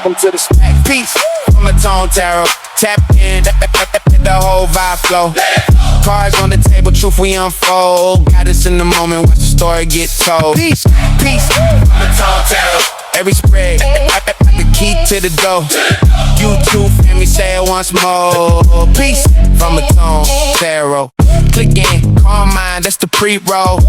welcome to the stack. Peace from aTone Tarot. Tap in, the whole vibe flow. Cards on the table, truth we unfold. Got us in the moment, watch the story get told. Peace from aTone Tarot. Every spread, the key to the door. YouTube family, say it once more. Peace from aTone Tarot. Click in, calm mind, that's the pre-roll.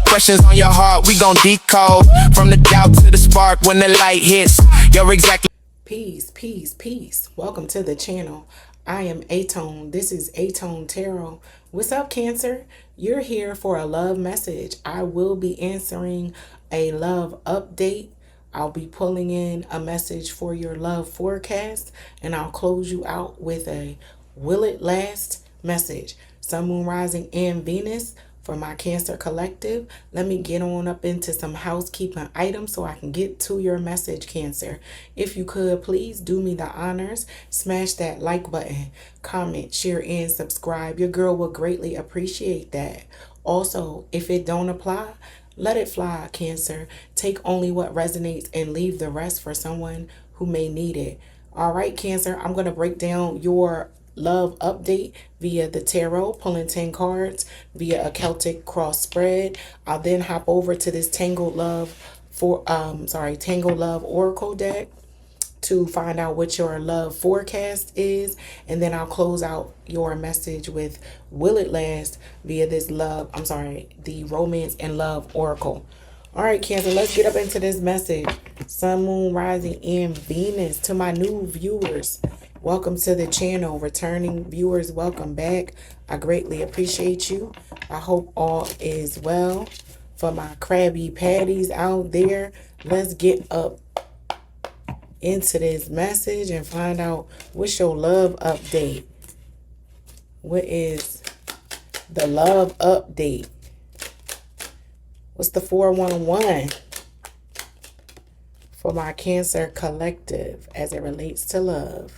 Questions on your heart, we gon' decode. From the doubt to the spark, when the light hits, you're exactly. Peace. Welcome to the channel. I am aTone. This is aTone Tarot. What's up, Cancer? You're here for a love message. I will be answering a love update. I'll be pulling in a message for your love forecast, and I'll close you out with a will it last message. Sun, Moon, Rising, and Venus for my Cancer collective. Let me get on up into some housekeeping items so I can get to your message, Cancer. If you could, please do me the honors. Smash that like button, comment, share, and subscribe. Your girl will greatly appreciate that. Also, if it don't apply, let it fly, Cancer. Take only what resonates and leave the rest for someone who may need it. All right, Cancer, I'm going to break down your love update via the tarot, pulling 10 cards via a Celtic cross spread. I'll then hop over to this Tangled Love Oracle deck to find out what your love forecast is, and then I'll close out your message with will it last via this the Romance and Love Oracle. All right, Cancer, let's get up into this message. Sun, Moon, Rising, and Venus. To my new viewers, welcome to the channel. Returning viewers, welcome back. I greatly appreciate you. I hope all is well. For my Krabby Patties out there, let's get up into this message and find out what's your love update. What is the love update? What's the 411 for my Cancer collective as it relates to love?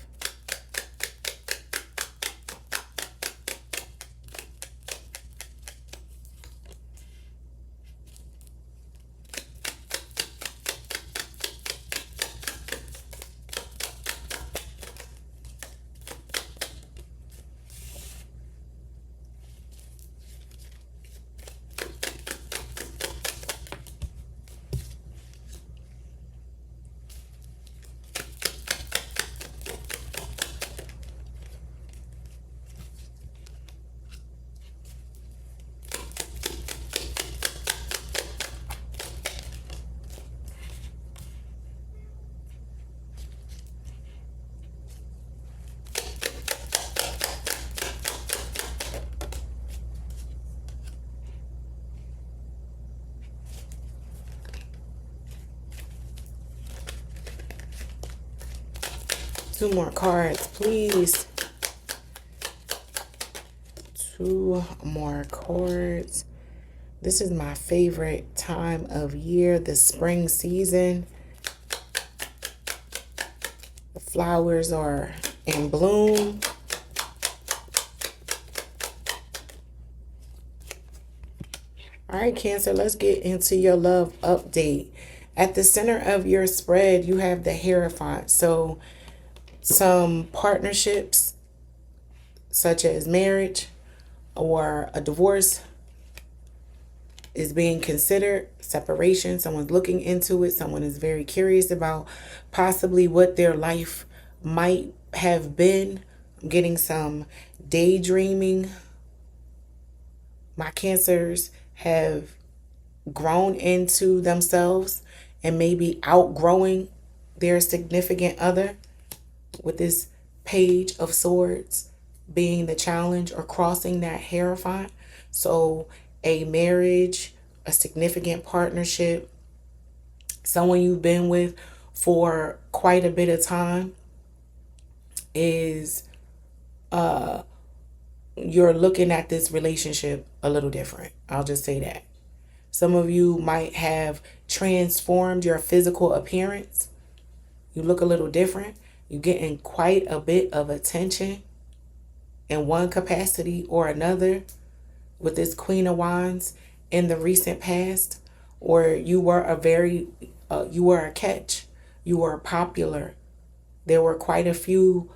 Two more cards, please. Two more cards. This is my favorite time of year, the spring season. The flowers are in bloom. All right, Cancer, let's get into your love update. At the center of your spread, you have the Hierophant. So some partnerships, such as marriage or a divorce, is being considered. Separation, someone's looking into it. Someone is very curious about possibly what their life might have been. I'm getting some daydreaming. My Cancers have grown into themselves and maybe outgrowing their significant other, with this Page of Swords being the challenge or crossing that Hierophant. So a marriage, a significant partnership, someone you've been with for quite a bit of time is you're looking at this relationship a little different. I'll just say that. Some of you might have transformed your physical appearance. You look a little different. You're getting quite a bit of attention in one capacity or another with this Queen of Wands in the recent past. Or you were a catch. You were popular. There were quite a few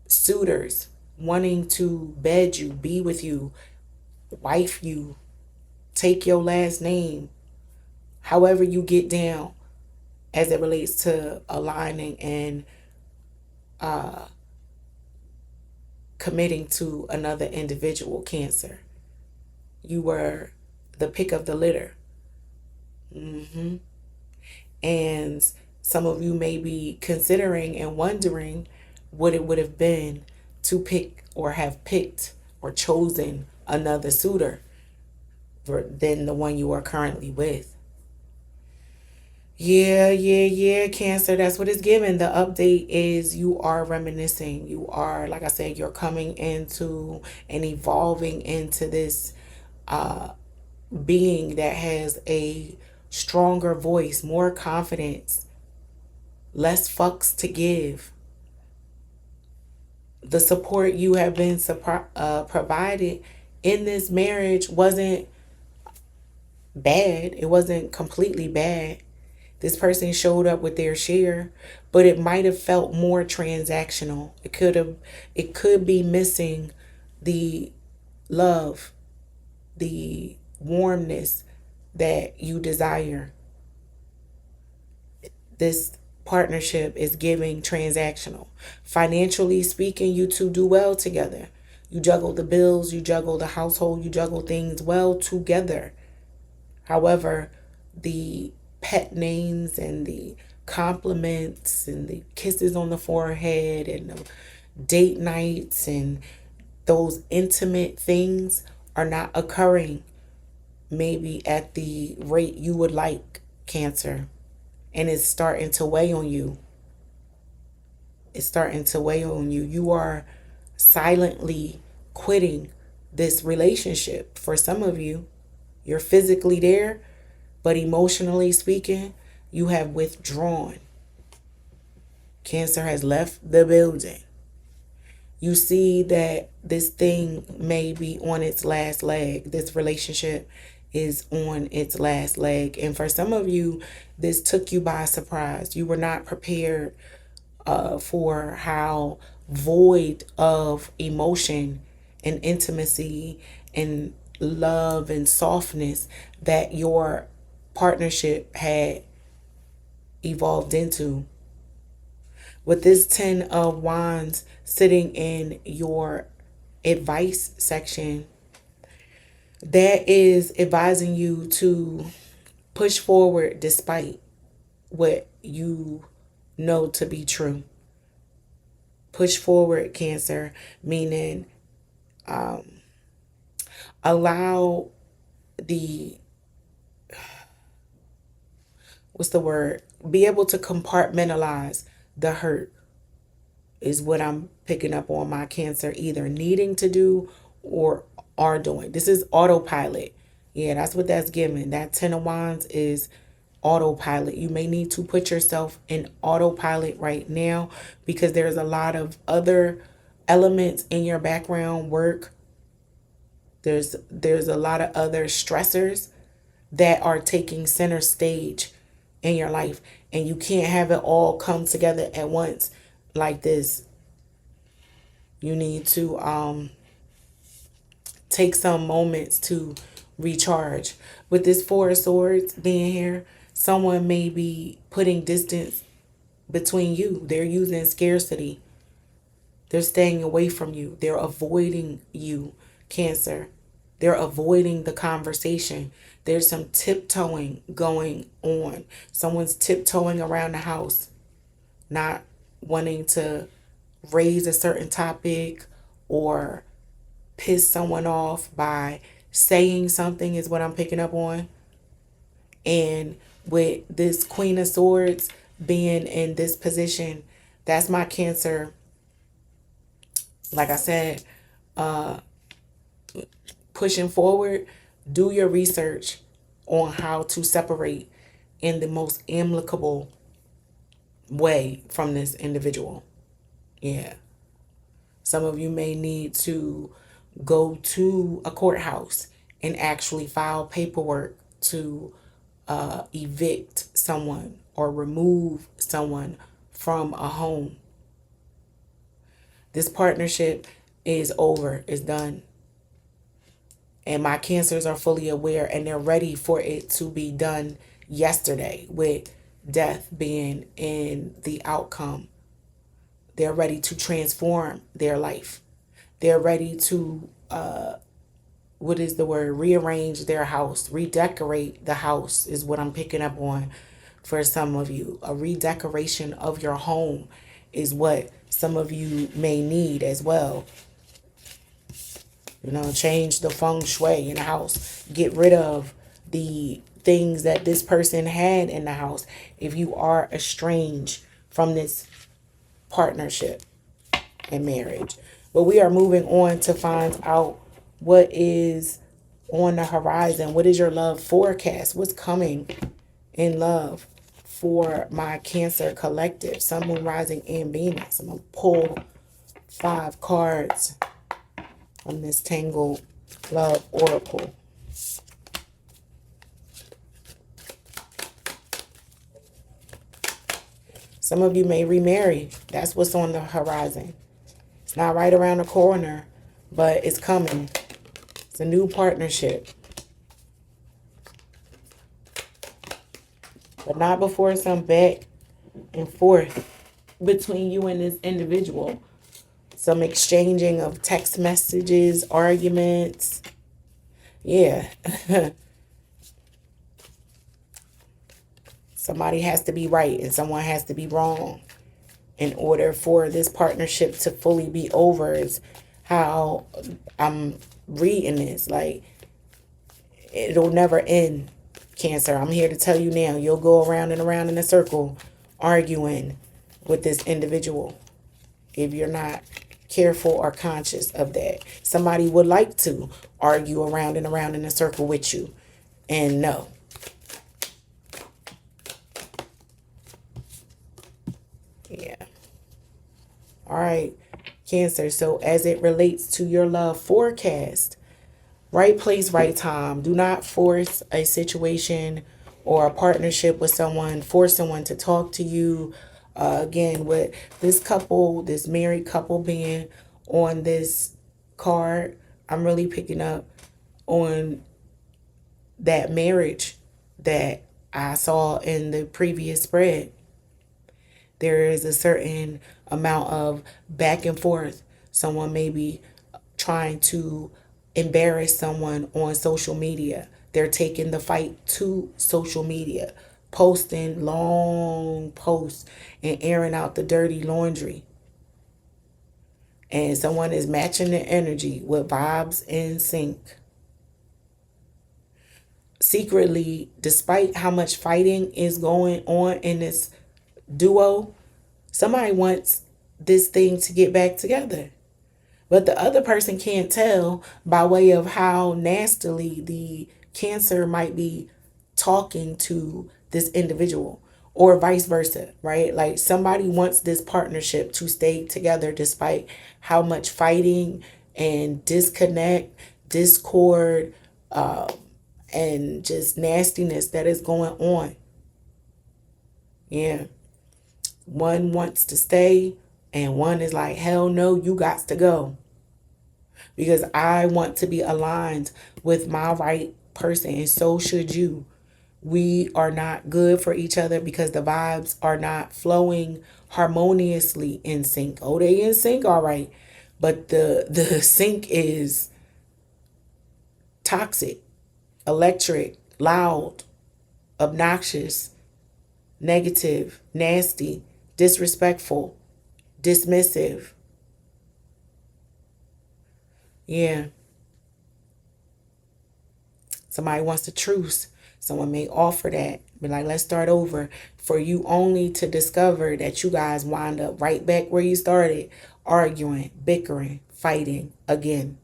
suitors wanting to bed you, be with you, wife you, take your last name, however you get down as it relates to aligning and committing to another individual, Cancer. You were the pick of the litter. And some of you may be considering and wondering what it would have been to pick or have picked or chosen another suitor than the one you are currently with. Yeah, Cancer. That's what it's given. The update is you are reminiscing. You are, like I said, you're coming into and evolving into this being that has a stronger voice, more confidence, less fucks to give. The support you have been provided in this marriage wasn't bad. It wasn't completely bad. This person showed up with their share, but it might have felt more transactional. It could be missing the love, the warmness that you desire. This partnership is giving transactional. Financially speaking, you two do well together. You juggle the bills, you juggle the household, you juggle things well together. However, the pet names and the compliments and the kisses on the forehead and the date nights and those intimate things are not occurring maybe at the rate you would like, Cancer. And it's starting to weigh on you. It's starting to weigh on you. You are silently quitting this relationship. For some of you, you're physically there, but emotionally speaking, you have withdrawn. Cancer has left the building. You see that this thing may be on its last leg. This relationship is on its last leg. And for some of you, this took you by surprise. You were not prepared for how void of emotion and intimacy and love and softness that your partnership had evolved into. With this 10 of Wands sitting in your advice section, that is advising you to push forward despite what you know to be true. Push forward, Cancer, meaning allow the, what's the word? Be able to compartmentalize the hurt is what I'm picking up on my Cancer, either needing to do or are doing. This is autopilot. Yeah, that's what that's giving. That 10 of Wands is autopilot. You may need to put yourself in autopilot right now because there's a lot of other elements in your background work. There's a lot of other stressors that are taking center stage in your life, and you can't have it all come together at once like this. You need to take some moments to recharge. With this 4 of Swords being here, someone may be putting distance between you. They're using scarcity. They're staying away from you. They're avoiding you, Cancer. They're avoiding the conversation. There's some tiptoeing going on. Someone's tiptoeing around the house, not wanting to raise a certain topic or piss someone off by saying something is what I'm picking up on. And with this Queen of Swords being in this position, that's my Cancer. Like I said, pushing forward, do your research on how to separate in the most amicable way from this individual. Yeah. Some of you may need to go to a courthouse and actually file paperwork to evict someone or remove someone from a home. This partnership is over, is done. And my Cancers are fully aware and they're ready for it to be done yesterday, with death being in the outcome. They're ready to transform their life. They're ready to, what is the word? Rearrange their house, redecorate the house is what I'm picking up on for some of you. A redecoration of your home is what some of you may need as well. You know, change the feng shui in the house. Get rid of the things that this person had in the house if you are estranged from this partnership and marriage. But we are moving on to find out what is on the horizon. What is your love forecast? What's coming in love for my Cancer collective? Sun, Moon, Rising, and Venus. I'm going to pull 5 cards on this Tangled Love Oracle. Some of you may remarry. That's what's on the horizon. It's not right around the corner, but it's coming. It's a new partnership. But not before some back and forth between you and this individual. Some exchanging of text messages, arguments. Yeah. Somebody has to be right and someone has to be wrong in order for this partnership to fully be over, is how I'm reading this. Like, it'll never end, Cancer. I'm here to tell you now, you'll go around and around in a circle arguing with this individual if you're not careful or conscious of that. Somebody would like to argue around and around in a circle with you, and no. Yeah. All right, Cancer. So as it relates to your love forecast, right place, right time. Do not force a situation or a partnership with someone. Force someone to talk to you. Again, with this couple, this married couple being on this card, I'm really picking up on that marriage that I saw in the previous spread. There is a certain amount of back and forth. Someone may be trying to embarrass someone on social media. They're taking the fight to social media, posting long posts and airing out the dirty laundry. And someone is matching the energy with vibes in sync. Secretly, despite how much fighting is going on in this duo, somebody wants this thing to get back together. But the other person can't tell by way of how nastily the Cancer might be talking to this individual, or vice versa, right? Like, somebody wants this partnership to stay together despite how much fighting and disconnect, discord, and just nastiness that is going on. Yeah. One wants to stay and one is like, hell no, you got to go. Because I want to be aligned with my right person, and so should you. We are not good for each other because the vibes are not flowing harmoniously in sync. Oh, they in sync, all right. But the sync is toxic, electric, loud, obnoxious, negative, nasty, disrespectful, dismissive. Yeah. Somebody wants a truce. Someone may offer that. Be like, let's start over. For you only to discover that you guys wind up right back where you started, arguing, bickering, fighting again.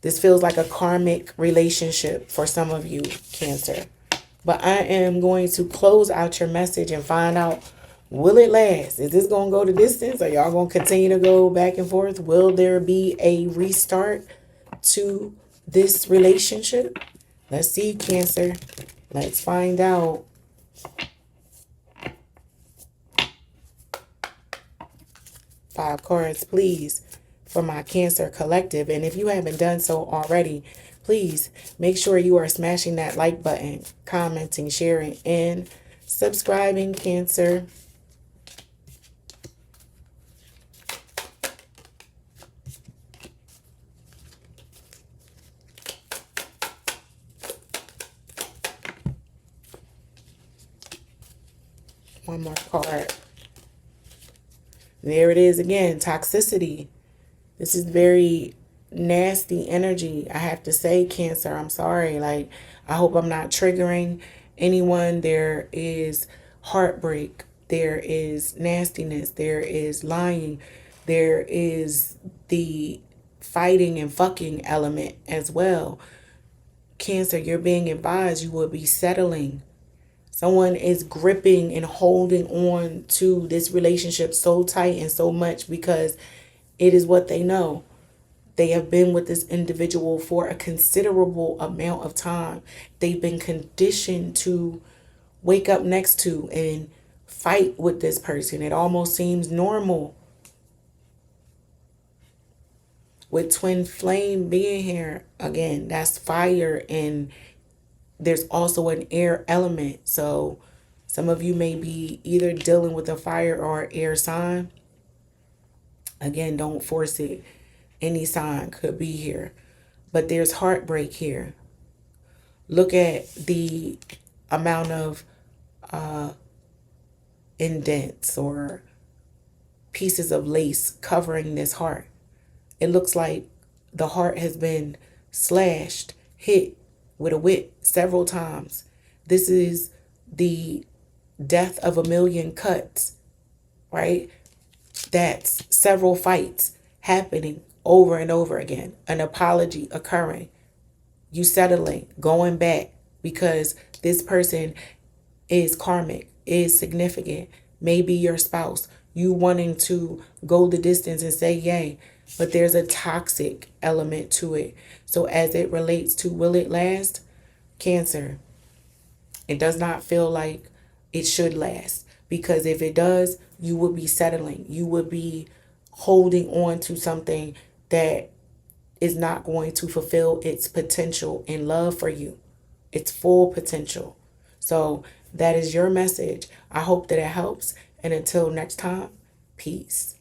This feels like a karmic relationship for some of you, Cancer. But I am going to close out your message and find out, will it last? Is this going to go the distance? Are y'all going to continue to go back and forth? Will there be a restart to this relationship? Let's see, Cancer. Let's find out. 5 cards, please, for my Cancer collective. And if you haven't done so already, please make sure you are smashing that like button, commenting, sharing, and subscribing, Cancer. One more card. There it is again, toxicity. This is very nasty energy. I have to say, Cancer, I'm sorry. Like, I hope I'm not triggering anyone. There is heartbreak. There is nastiness. There is lying. There is the fighting and fucking element as well. Cancer, you're being advised you will be settling. Someone is gripping and holding on to this relationship so tight and so much because it is what they know. They have been with this individual for a considerable amount of time. They've been conditioned to wake up next to and fight with this person. It almost seems normal. With twin flame being here, again, that's fire, and there's also an air element. So some of you may be either dealing with a fire or air sign. Again, don't force it. Any sign could be here. But there's heartbreak here. Look at the amount of indents or pieces of lace covering this heart. It looks like the heart has been slashed, hit with a whip several times. This is the death of a million cuts, right? That's several fights happening over and over again. An apology occurring. You settling, going back because this person is karmic, is significant, maybe your spouse. You wanting to go the distance and say yay, but there's a toxic element to it. So as it relates to will it last? Cancer, it does not feel like it should last, because if it does, you would be settling. You would be holding on to something that is not going to fulfill its potential in love for you, its full potential. So that is your message. I hope that it helps. And until next time, peace.